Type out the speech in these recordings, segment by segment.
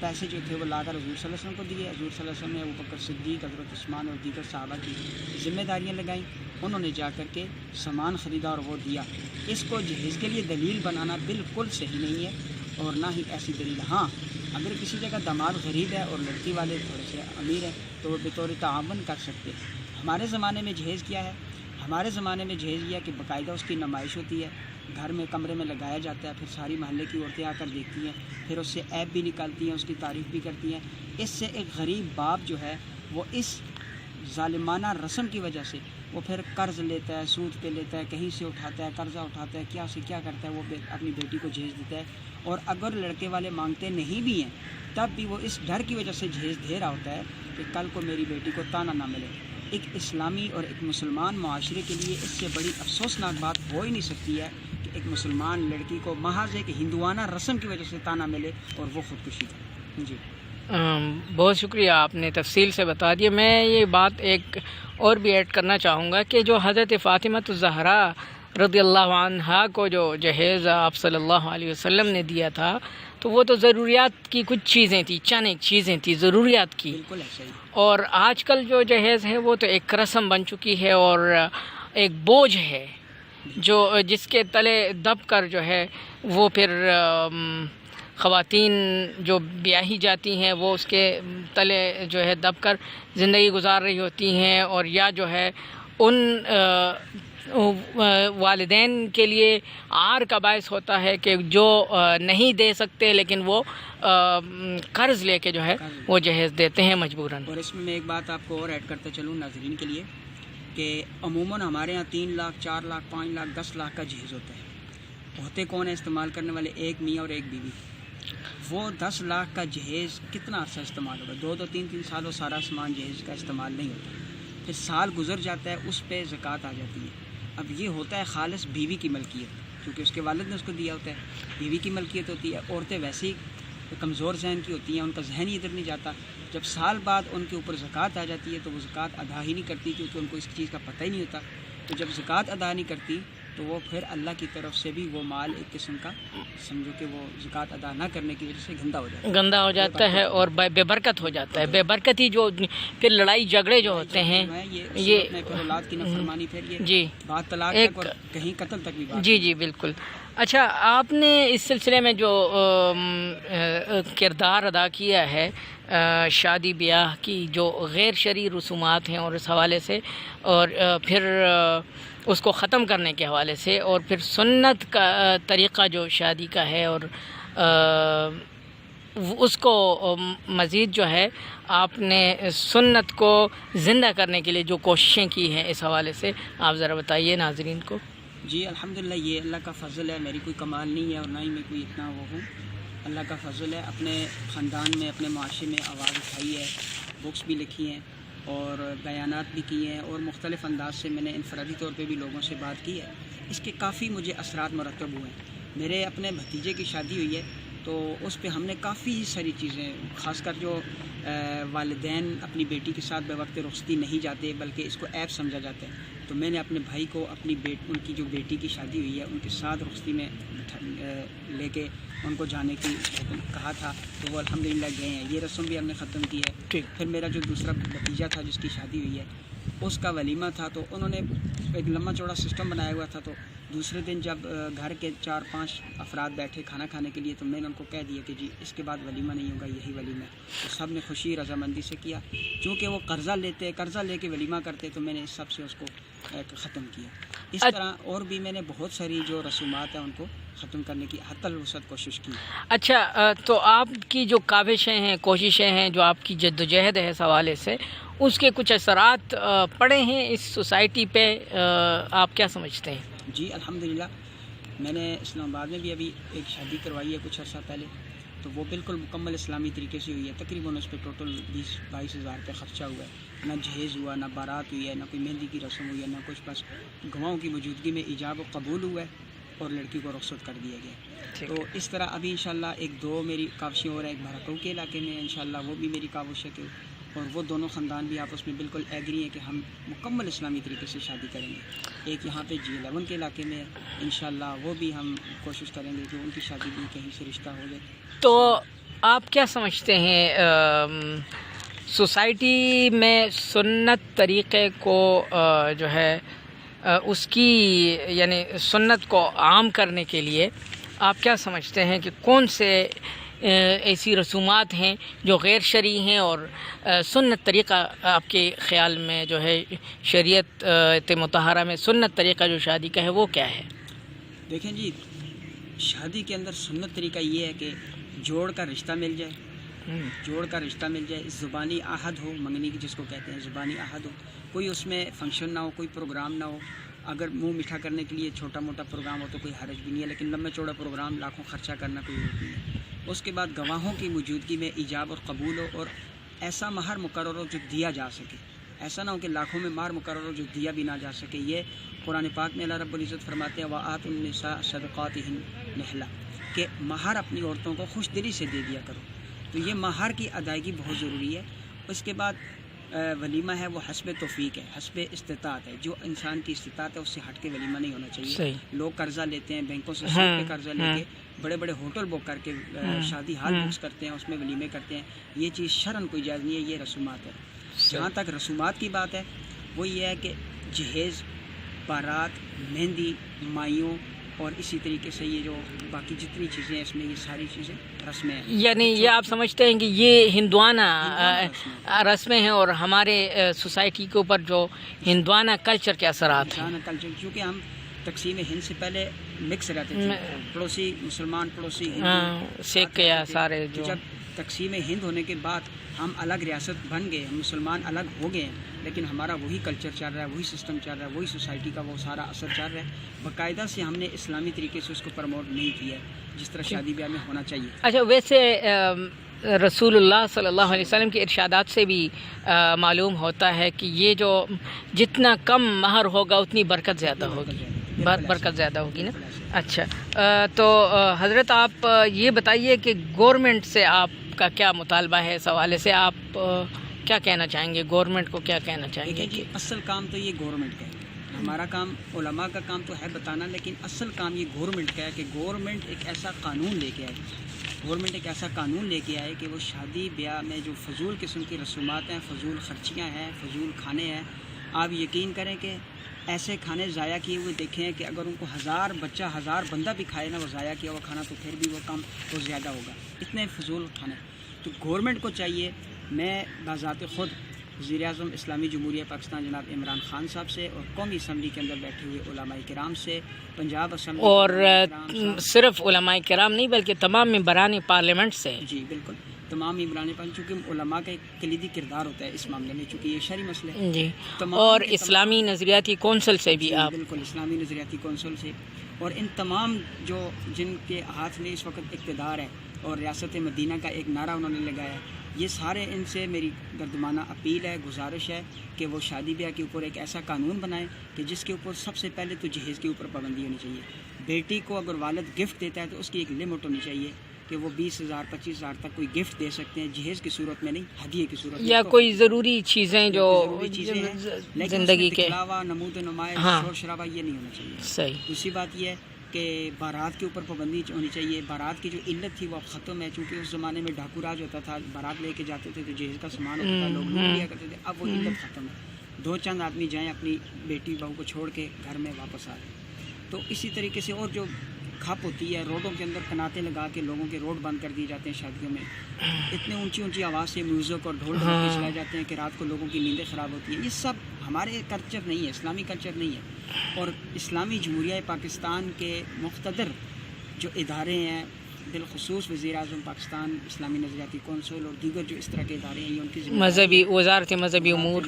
پیسے جو تھے وہ لا کر حضور صلی اللہ علیہ وسلم کو دیے. حضور صلی اللہ علیہ وسلم نے ابوبکر صدیق، حضرت عثمان اور دیگر صحابہ کی ذمہ داریاں لگائیں. انہوں نے جا کر کے سامان خریدا اور وہ دیا. اس کو جہیز کے لیے دلیل بنانا بالکل صحیح نہیں ہے اور نہ ہی ایسی دلیل. ہاں اگر کسی جگہ داماد غریب ہے اور لڑکی والے تھوڑے سے امیر ہیں تو وہ بطور تعاون کر سکتے. ہمارے زمانے میں جہیز کیا ہے؟ ہمارے زمانے میں جہیز یہ کہ باقاعدہ اس کی نمائش ہوتی ہے، گھر میں کمرے میں لگایا جاتا ہے، پھر ساری محلے کی عورتیں آ کر دیکھتی ہیں، پھر اس سے عیب بھی نکالتی ہیں، اس کی تعریف بھی کرتی ہیں. اس سے ایک غریب باپ جو ہے وہ اس ظالمانہ رسم کی وجہ سے وہ پھر قرض لیتا ہے، سود پہ لیتا ہے، کہیں سے اٹھاتا ہے، قرضہ اٹھاتا ہے، کیا سے کیا کرتا ہے، وہ اپنی بیٹی کو جہیز دیتا ہے. اور اگر لڑکے والے مانگتے نہیں بھی ہیں تب بھی وہ اس ڈر کی وجہ سے جہیز دے رہا ہوتا ہے کہ کل کو میری بیٹی کو تانا نہ ملے. ایک اسلامی اور ایک مسلمان معاشرے کے لیے اس سے بڑی افسوسناک بات ہو ہی نہیں سکتی ہے کہ ایک مسلمان لڑکی کو محض ایک ہندوانہ رسم کی وجہ سے تانا ملے اور وہ خودکشی کرے. جی بہت شکریہ، آپ نے تفصیل سے بتا دیا. میں یہ بات ایک اور بھی ایڈ کرنا چاہوں گا کہ جو حضرت فاطمہ الزہرا رضی اللہ عنہا کو جو جہیز آپ صلی اللہ علیہ وسلم نے دیا تھا تو وہ تو ضروریات کی کچھ چیزیں تھیں، چند ایک چیزیں تھیں ضروریات کی. بالکل ایسا ہی. اور آج کل جو جہیز ہے وہ تو ایک رسم بن چکی ہے اور ایک بوجھ ہے جو جس کے تلے دب کر جو ہے وہ پھر خواتین جو بیاہی جاتی ہیں وہ اس کے تلے جو ہے دب کر زندگی گزار رہی ہوتی ہیں. اور یا جو ہے ان والدین کے لیے عار کا باعث ہوتا ہے کہ جو نہیں دے سکتے لیکن وہ قرض لے کے جو ہے وہ جہیز دیتے ہیں مجبوراً. اور اس میں ایک بات آپ کو اور ایڈ کرتا چلوں ناظرین کے لیے کہ عموماً ہمارے ہاں 3 لاکھ 4 لاکھ 5 لاکھ 10 لاکھ کا جہیز ہوتا ہے. ہوتے کون ہیں استعمال کرنے والے؟ ایک میاں اور ایک بیوی. وہ 10 لاکھ کا جہیز کتنا عرصہ استعمال ہوگا؟ 2-3 سال وہ سارا سامان جہیز کا استعمال نہیں ہوتا. پھر سال گزر جاتا ہے، اس پہ زکوٰۃ آ جاتی ہے. اب یہ ہوتا ہے خالص بیوی کی ملکیت، کیونکہ اس کے والد نے اس کو دیا ہوتا ہے. بیوی کی ملکیت ہوتی ہے. عورتیں ویسے ہی کمزور ذہن کی ہوتی ہیں، ان کا ذہن ہی ادھر نہیں جاتا. جب سال بعد ان کے اوپر زکوٰۃ آ جاتی ہے تو وہ زکوٰۃ ادا ہی نہیں کرتی کیونکہ ان کو اس چیز کا پتہ ہی نہیں ہوتا. تو جب زکوٰۃ ادا نہیں کرتی تو وہ پھر اللہ کی طرف سے بھی وہ مال ایک قسم کا سمجھو کہ وہ زکوٰۃ ادا نہ کرنے کی وجہ سے گندا ہو جاتا ہے اور بے برکت ہو جاتا ہے. بے برکتی جو پھر لڑائی جھگڑے جو ہوتے ہیں یہ پھر اولاد کی نافرمانی، پھر یہ جی بات طلاق تک اور کہیں قتل تک بھی بات. جی بالکل. اچھا، آپ نے اس سلسلے میں جو کردار ادا کیا ہے شادی بیاہ کی جو غیر شرعی رسومات ہیں اور اس حوالے سے اور پھر اس کو ختم کرنے کے حوالے سے اور پھر سنت کا طریقہ جو شادی کا ہے اور اس کو مزید جو ہے آپ نے سنت کو زندہ کرنے کے لیے جو کوششیں کی ہیں اس حوالے سے آپ ذرا بتائیے ناظرین کو. جی الحمدللہ، یہ اللہ کا فضل ہے. میری کوئی کمال نہیں ہے اور نہ ہی میں کوئی اتنا وہ ہوں. اللہ کا فضل ہے. اپنے خاندان میں اپنے معاشرے میں آواز اٹھائی ہے، بکس بھی لکھی ہیں اور بیانات بھی کیے ہیں اور مختلف انداز سے میں نے انفرادی طور پہ بھی لوگوں سے بات کی ہے. اس کے کافی مجھے اثرات مرتب ہوئے ہیں. میرے اپنے بھتیجے کی شادی ہوئی ہے تو اس پہ ہم نے کافی ساری چیزیں، خاص کر جو والدین اپنی بیٹی کے ساتھ بے وقت رخصتی نہیں جاتے بلکہ اس کو عیب سمجھا جاتا ہے، تو میں نے اپنے بھائی کو ان کی جو بیٹی کی شادی ہوئی ہے ان کے ساتھ رخصتی میں لے کے ان کو جانے کی کہا تھا تو وہ الحمدللہ گئے ہیں. یہ رسم بھی ہم نے ختم کی ہے. پھر میرا جو دوسرا بھتیجا تھا جس کی شادی ہوئی ہے اس کا ولیمہ تھا تو انہوں نے ایک لمبا چوڑا سسٹم بنایا ہوا تھا. تو دوسرے دن جب گھر کے 4-5 افراد بیٹھے کھانا کھانے کے لیے تو میں نے ان کو کہہ دیا کہ جی اس کے بعد ولیمہ نہیں ہوگا، یہی ولیمہ ہے. تو سب نے خوشی رضامندی سے کیا. چونکہ وہ قرضہ لے کے ولیمہ کرتے تو میں نے اس سب سے اس کو ختم کیا. اس طرح اور بھی میں نے بہت ساری جو رسومات ہیں ان کو ختم کرنے کی حتی الوسط کوشش کی. اچھا، تو آپ کی جو کاوشیں ہیں، کوششیں ہیں، جو آپ کی جدوجہد ہے اس حوالے سے، اس کے کچھ اثرات پڑے ہیں اس سوسائٹی پہ، آپ کیا سمجھتے ہیں؟ جی الحمدللہ، میں نے اسلام آباد میں بھی ابھی ایک شادی کروائی ہے کچھ عرصہ پہلے، تو وہ بالکل مکمل اسلامی طریقے سے ہوئی ہے. تقریباً اس پہ ٹوٹل 20-22 ہزار روپے خرچہ ہوا ہے. نہ جہیز ہوا، نہ بارات ہوئی ہے، نہ کوئی مہندی کی رسم ہوئی ہے، نہ کچھ. بس گواہوں کی موجودگی میں ایجاب و قبول ہوا ہے اور لڑکی کو رخصت کر دیا گیا. تو اس طرح ابھی انشاءاللہ 1-2 میری کاوشیں ہو رہا ہے. ایک بھرکو کے علاقے میں انشاءاللہ وہ بھی میری کاوش ہے کہ اور وہ دونوں خاندان بھی آپس میں بالکل ایگری ہیں کہ ہم مکمل اسلامی طریقے سے شادی کریں گے. ایک یہاں پہ G11 کے علاقے میں انشاءاللہ وہ بھی ہم کوشش کریں گے کہ ان کی شادی بھی کہیں سے رشتہ ہو جائے. تو آپ کیا سمجھتے ہیں سوسائٹی میں سنت طریقے کو جو ہے اس کی یعنی سنت کو عام کرنے کے لیے آپ کیا سمجھتے ہیں کہ کون سے ایسی رسومات ہیں جو غیر شرعی ہیں اور سنت طریقہ آپ کے خیال میں جو ہے شریعت مطہرہ میں سنت طریقہ جو شادی کا ہے وہ کیا ہے؟ دیکھیں جی، شادی کے اندر سنت طریقہ یہ ہے کہ جوڑ کا رشتہ مل جائے، جوڑ کا رشتہ مل جائے، زبانی عہد ہو، منگنی کی جس کو کہتے ہیں زبانی عہد ہو، کوئی اس میں فنکشن نہ ہو، کوئی پروگرام نہ ہو. اگر منہ میٹھا کرنے کے لیے چھوٹا موٹا پروگرام ہو تو کوئی حرج بھی نہیں ہے، لیکن لمبا چوڑا پروگرام لاکھوں خرچہ کرنا کوئی ضرورت نہیں ہے. اس کے بعد گواہوں کی موجودگی میں ایجاب اور قبول ہو، اور ایسا مہر مقرر ہو جو دیا جا سکے. ایسا نہ ہو کہ لاکھوں میں مہر مقرر ہو جو دیا بھی نہ جا سکے. یہ قرآن پاک میں اللہ رب العزت فرماتے ہیں وَآتُوا النِّسَاءَ صَدَقَاتِهِنَّ نِحْلَةً، کہ مہر اپنی عورتوں کو خوش دلی سے دے دیا کرو. تو یہ مہر کی ادائیگی بہت ضروری ہے. اس کے بعد ولیمہ ہے وہ حسب توفیق ہے، حسب استطاعت ہے. جو انسان کی استطاعت ہے اس سے ہٹ کے ولیمہ نہیں ہونا چاہیے. صحیح. لوگ قرضہ لیتے ہیں بینکوں سے، سود پہ قرضہ لے کے بڑے بڑے ہوٹل بک کر کے شادی ہال بکس کرتے ہیں، اس میں ولیمے کرتے ہیں. یہ چیز شرعاً کوئی جائز نہیں ہے، یہ رسومات ہے. جہاں تک رسومات کی بات ہے وہ یہ ہے کہ جہیز، بارات، مہندی، مائیوں اور اسی طریقے سے یہ جو باقی جتنی چیزیں ہیں اس میں یہ ساری چیزیں رسمیں ہیں. یعنی یہ آپ سمجھتے ہیں کہ یہ ہندوانہ رسمیں ہیں اور ہمارے سوسائٹی کے اوپر جو ہندوانہ کلچر کے اثرات ہیں. کلچر چونکہ ہم تقسیم ہند سے پہلے مکس رہتے تھے، پڑوسی مسلمان، پڑوسی سکھ یا سارے جو جب تقسیم ہند ہونے کے بعد ہم الگ ریاست بن گئے، ہم مسلمان الگ ہو گئے ہیں، لیکن ہمارا وہی کلچر چل رہا ہے، وہی سسٹم چل رہا ہے، وہی سوسائٹی کا وہ سارا اثر چل رہا ہے. باقاعدہ سے ہم نے اسلامی طریقے سے اس کو پروموٹ نہیں کیا ہے جس طرح شادی بیاہ میں ہونا چاہیے. اچھا، ویسے رسول اللہ صلی اللہ علیہ وسلم کے ارشادات سے بھی معلوم ہوتا ہے کہ یہ جو جتنا کم مہر ہوگا اتنی برکت زیادہ ہوگی، برکت زیادہ ہوگی نا. اچھا، تو حضرت آپ یہ بتائیے کہ گورنمنٹ سے آپ کا کیا مطالبہ ہے اس حوالے سے؟ آپ کیا کہنا چاہیں گے؟ گورنمنٹ کو کیا کہنا چاہیں گے؟ جی، اصل کام تو یہ گورنمنٹ کا ہے. ہمارا کام علماء کا کام تو ہے بتانا، لیکن اصل کام یہ گورنمنٹ کا ہے کہ گورنمنٹ ایک ایسا قانون لے کے آئے، گورنمنٹ ایک ایسا قانون لے کے آئے کہ وہ شادی بیاہ میں جو فضول قسم کی رسومات ہیں، فضول خرچیاں ہیں، فضول کھانے ہیں، آپ یقین کریں کہ ایسے کھانے ضائع کیے ہوئے دیکھیں ہیں کہ اگر ان کو 1000 بچہ 1000 بندہ بھی کھائے نا وہ ضائع کیا ہوا کھانا، تو پھر بھی وہ کم تو زیادہ ہوگا. اتنے فضول کھانے. تو گورنمنٹ کو چاہیے، میں بذات خود وزیر اعظم اسلامی جمہوریہ پاکستان جناب عمران خان صاحب سے اور قومی اسمبلی کے اندر بیٹھے ہوئے علماء کرام سے، پنجاب اسمبلی اور صرف علماء کرام نہیں بلکہ تمام ممبران پارلیمنٹ سے، جی بالکل تمام ممبران پارلیمنٹ، چونکہ علماء کا ایک کلیدی کردار ہوتا ہے اس معاملے میں، چونکہ یہ شرعی مسئلہ ہے جی، اور اسلامی نظریاتی کونسل سے بھی آپ، بالکل اسلامی نظریاتی کونسل سے، اور ان تمام جو جن کے ہاتھ میں اس وقت اقتدار ہے اور ریاست مدینہ کا ایک نعرہ انہوں نے لگایا ہے، یہ سارے ان سے میری گردمانہ اپیل ہے، گزارش ہے کہ وہ شادی بیاہ کے اوپر ایک ایسا قانون بنائیں کہ جس کے اوپر سب سے پہلے تو جہیز کے اوپر پابندی ہونی چاہیے. بیٹی کو اگر والد گفٹ دیتا ہے تو اس کی ایک لمٹ ہونی چاہیے کہ وہ 20,000 25,000 تک کوئی گفٹ دے سکتے ہیں، جہیز کی صورت میں نہیں، ہدیے کی صورت میں، یا کوئی ضروری چیزیں جو زندگی کے علاوہ نمود نمائش، شور شرابہ یہ نہیں ہونا چاہیے. صحیح. دوسری بات یہ ہے کہ بارات کے اوپر پابندی ہونی چاہیے. بارات کی جو علت تھی وہ اب ختم ہے، چونکہ اس زمانے میں ڈاکو راج ہوتا تھا، بارات لے کے جاتے تھے تو جہیز کا سامان ہوتا تھا، لوگ لوٹ لیا کرتے تھے. اب وہ علت ختم ہے، 2 چند آدمی جائیں اپنی بیٹی بہو کو چھوڑ کے گھر میں واپس آ جائیں. تو اسی طریقے سے اور جو کھپ ہوتی ہے، روڈوں کے اندر کناتے لگا کے لوگوں کے روڈ بند کر دیے جاتے ہیں شادیوں میں، اتنے اونچی اونچی آواز سے میوزک اور ڈھول ڈھماکے چلائے جاتے ہیں کہ رات کو لوگوں کی نیندیں خراب ہوتی ہیں. یہ سب ہمارے کلچر نہیں ہے، اسلامی کلچر نہیں ہے. اور اسلامی جمہوریہ پاکستان کے مقتدر جو ادارے ہیں، بالخصوص وزیر اعظم پاکستان، اسلامی نظریاتی کونسل اور دیگر جو اس طرح کے ادارے ہیں، یہ ان کی مذہبی وزارت مذہبی امور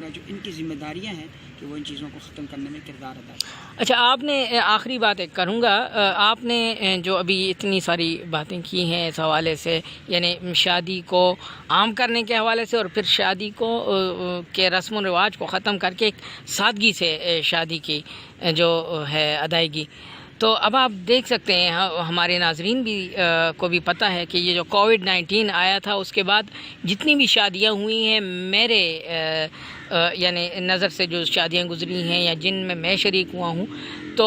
ہے جو ان کی ذمہ داریاں ہیں کہ وہ ان چیزوں کو ختم کرنے میں کردار ادا کریں. اچھا، آپ نے آخری بات ایک کروں گا، آپ نے جو ابھی اتنی ساری باتیں کی ہیں اس حوالے سے، یعنی شادی کو عام کرنے کے حوالے سے اور پھر شادی کو کے رسم و رواج کو ختم کر کے ایک سادگی سے شادی کی جو ہے ادائیگی، تو اب آپ دیکھ سکتے ہیں، ہمارے ناظرین بھی کو بھی پتہ ہے کہ یہ جو کووڈ-19 آیا تھا اس کے بعد جتنی بھی شادیاں ہوئی ہیں، میرے یعنی نظر سے جو شادیاں گزری ہیں یا جن میں شریک ہوا ہوں، تو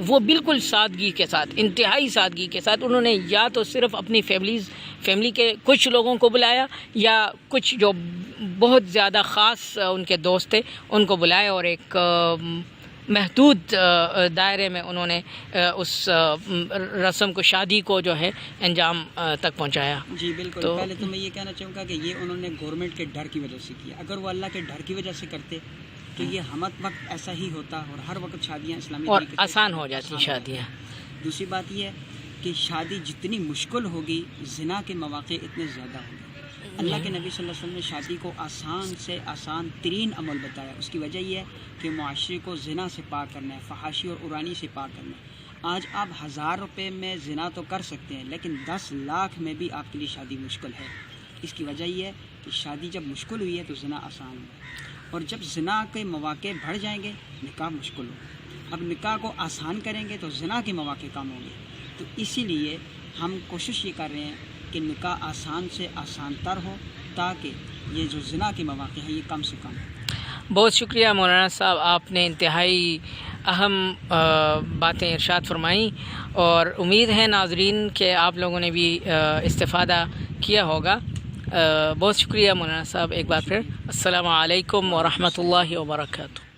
وہ بالکل سادگی کے ساتھ، انتہائی سادگی کے ساتھ انہوں نے یا تو صرف اپنی فیملی کے کچھ لوگوں کو بلایا، یا کچھ جو بہت زیادہ خاص ان کے دوست تھے ان کو بلایا، اور ایک محدود دائرے میں انہوں نے اس رسم کو، شادی کو جو ہے انجام تک پہنچایا۔ جی بالکل، پہلے تو میں یہ کہنا چاہوں گا کہ یہ انہوں نے گورنمنٹ کے ڈر کی وجہ سے کیا۔ اگر وہ اللہ کے ڈر کی وجہ سے کرتے تو یہ ہم وقت ایسا ہی ہوتا اور ہر وقت شادیاں اسلامی اور طریقے سے آسان ہو جاتی شادیاں۔ دوسری بات یہ ہے کہ شادی جتنی مشکل ہوگی زنا کے مواقع اتنے زیادہ ہوں گے۔ اللہ کے نبی صلی اللہ علیہ وسلم نے شادی کو آسان سے آسان ترین عمل بتایا۔ اس کی وجہ یہ ہے کہ معاشرے کو زنا سے پاک کرنا ہے، فحاشی اور ارانی سے پاک کرنا ہے۔ آج آپ 1000 روپے میں زنا تو کر سکتے ہیں، لیکن 10 لاکھ میں بھی آپ کے لیے شادی مشکل ہے۔ اس کی وجہ یہ ہے کہ شادی جب مشکل ہوئی ہے تو زنا آسان ہے، اور جب زنا کے مواقع بڑھ جائیں گے نکاح مشکل ہوگا۔ اب نکاح کو آسان کریں گے تو زنا کے مواقع کم ہوں گے۔ تو اسی لیے ہم کوشش یہ کر رہے ہیں کہ نکاح آسان سے آسان تر ہو، تاکہ یہ جو زنا کے مواقع ہیں یہ کم سے کم ہو۔ بہت شکریہ مولانا صاحب، آپ نے انتہائی اہم باتیں ارشاد فرمائیں، اور امید ہے ناظرین کہ آپ لوگوں نے بھی استفادہ کیا ہوگا۔ بہت شکریہ مولانا صاحب، ایک بار پھر السلام علیکم ورحمۃ اللہ وبرکاتہ۔